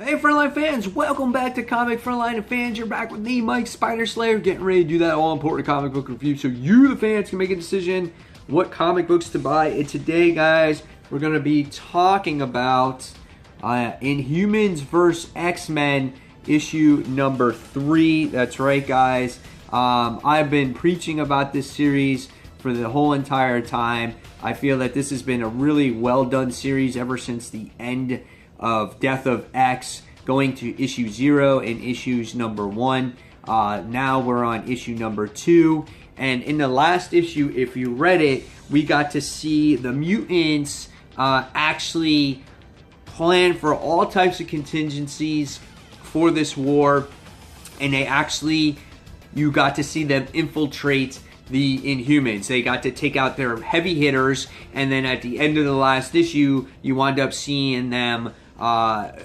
Hey Frontline fans, welcome back to Comic Frontline fans. You're back with me, Mike Spider Slayer, getting ready to do that all-important comic book review so you, the fans, can make a decision what comic books to buy. And today, guys, we're going to be talking about Inhumans vs. X-Men issue number 3. That's right, guys. I've been preaching about this series for the whole entire time. I feel that this has been a really well-done series ever since the end of Death of X, going to issue 0 and issues number 1. Now we're on issue number 2. And in the last issue, if you read it, we got to see the mutants actually plan for all types of contingencies for this war. And you got to see them infiltrate the Inhumans. They got to take out their heavy hitters. And then at the end of the last issue, you wind up seeing them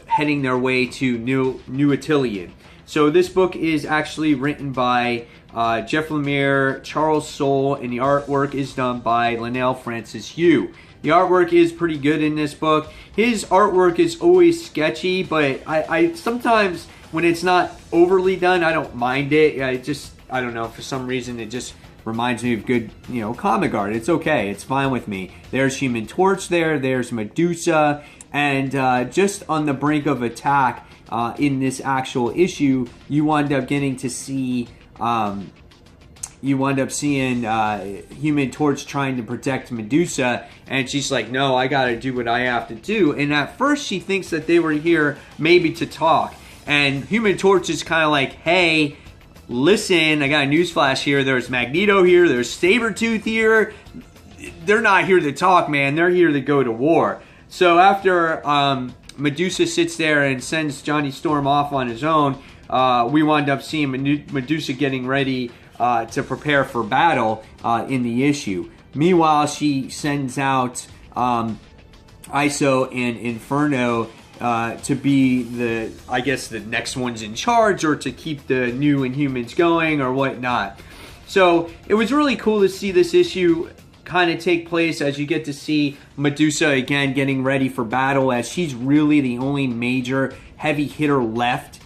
heading their way to New Attilan. So this book is actually written by Jeff Lemire, Charles Soule, and the artwork is done by Linnell Francis Yu. The artwork is pretty good in this book. His artwork is always sketchy, but I sometimes, when it's not overly done, I don't mind it. I don't know, for some reason it just reminds me of good, comic art. It's okay. It's fine with me. There's Human Torch there. There's Medusa. And just on the brink of attack in this actual issue, you wind up getting to see, seeing Human Torch trying to protect Medusa, and she's like, no, I gotta do what I have to do. And at first she thinks that they were here maybe to talk, and Human Torch is kind of like, hey, listen, I got a newsflash here. There's Magneto here, there's Sabretooth here. They're not here to talk, man. They're here to go to war. So after Medusa sits there and sends Johnny Storm off on his own, we wind up seeing Medusa getting ready to prepare for battle in the issue. Meanwhile, she sends out ISO and Inferno to be the next ones in charge, or to keep the new Inhumans going or whatnot. So it was really cool to see this issue kind of take place as you get to see Medusa again getting ready for battle, as she's really the only major heavy hitter left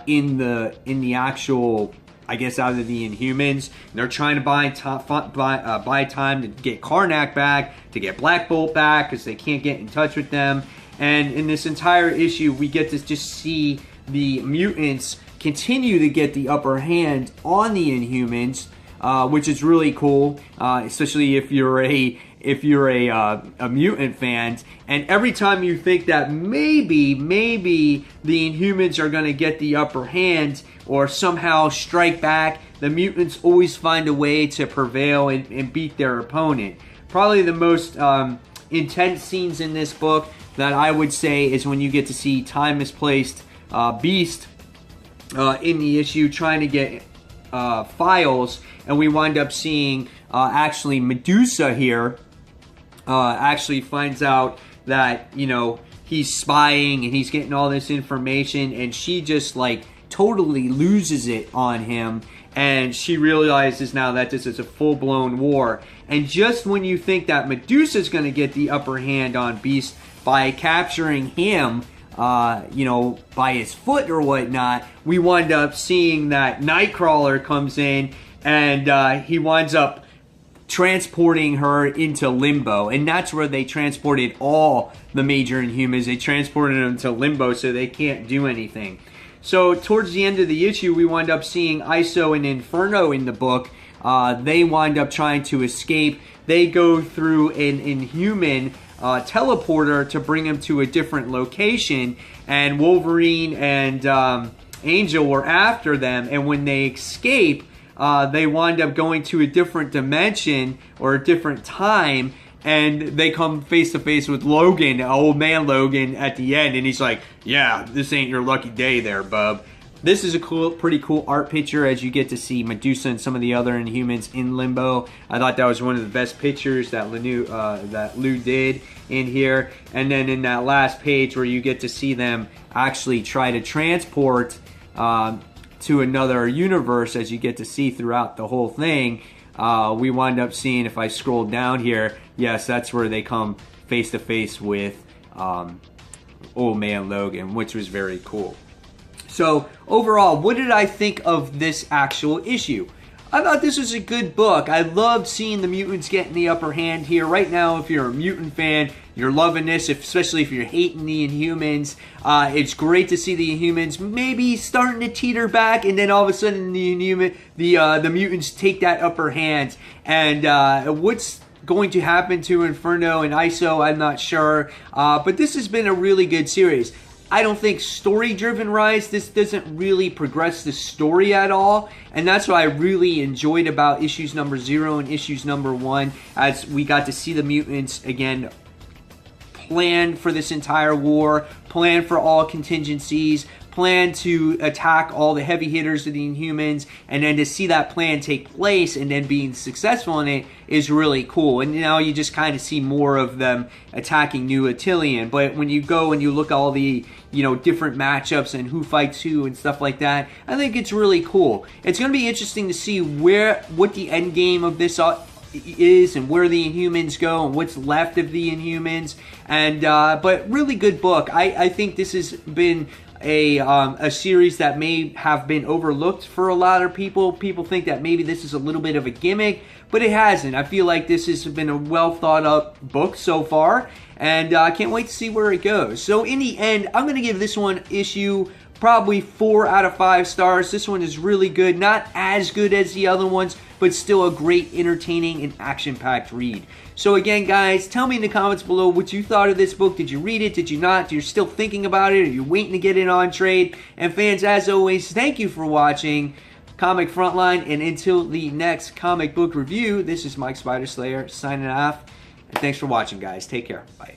in the actual, I guess, out of the Inhumans. And they're trying to buy time to get Karnak back, to get Black Bolt back, because they can't get in touch with them. And in this entire issue, we get to just see the mutants continue to get the upper hand on the Inhumans, which is really cool, especially if you're a mutant fan. And every time you think that maybe the Inhumans are going to get the upper hand or somehow strike back, the mutants always find a way to prevail and beat their opponent. Probably the most intense scenes in this book that I would say is when you get to see Time Misplaced Beast in the issue trying to get files, and we wind up seeing actually Medusa here actually finds out that he's spying and he's getting all this information, and she just totally loses it on him, and she realizes now that this is a full-blown war. And just when you think that Medusa's going to get the upper hand on Beast by capturing him, by his foot or whatnot, we wind up seeing that Nightcrawler comes in, and he winds up transporting her into Limbo. And that's where they transported all the major Inhumans. They transported them to Limbo so they can't do anything. So towards the end of the issue, we wind up seeing ISO and Inferno in the book. They wind up trying to escape. They go through an Inhuman teleporter to bring him to a different location, and Wolverine and Angel were after them, and when they escape, they wind up going to a different dimension or a different time, and they come face to face with Logan, old man Logan, at the end, and he's like, yeah, this ain't your lucky day there, bub. This is a pretty cool art picture as you get to see Medusa and some of the other Inhumans in Limbo. I thought that was one of the best pictures that Lou did in here. And then in that last page where you get to see them actually try to transport to another universe, as you get to see throughout the whole thing, we wind up seeing, if I scroll down here, yes, that's where they come face to face with old man Logan, which was very cool. So overall, what did I think of this actual issue? I thought this was a good book. I loved seeing the mutants getting the upper hand here. Right now, if you're a mutant fan, you're loving this, especially if you're hating the Inhumans. It's great to see the Inhumans maybe starting to teeter back, and then all of a sudden the mutants take that upper hand. And what's going to happen to Inferno and ISO, I'm not sure. But this has been a really good series. I don't think story-driven Rise, this doesn't really progress the story at all. And that's what I really enjoyed about issues number 0 and issues number 1, as we got to see the mutants, again, plan for this entire war, plan for all contingencies, plan to attack all the heavy hitters of the Inhumans, and then to see that plan take place and then being successful in it is really cool. And now you just kind of see more of them attacking New Attilan. But when you go and you look at all the, you know, different matchups and who fights who and stuff like that, I think it's really cool. It's going to be interesting to see what the end game of this is and where the Inhumans go and what's left of the Inhumans. And but really good book. I think this has been a series that may have been overlooked for a lot of people. People think that maybe this is a little bit of a gimmick, but it hasn't. I feel like this has been a well thought out book so far, and I can't wait to see where it goes. So in the end, I'm going to give this one issue probably 4 out of 5 stars. This one is really good. Not as good as the other ones, but still a great, entertaining, and action-packed read. So again, guys, tell me in the comments below what you thought of this book. Did you read it? Did you not? You're still thinking about it? Are you waiting to get it on trade? And fans, as always, thank you for watching Comic Frontline. And until the next comic book review, this is Mike Spider Slayer signing off. And thanks for watching, guys. Take care. Bye.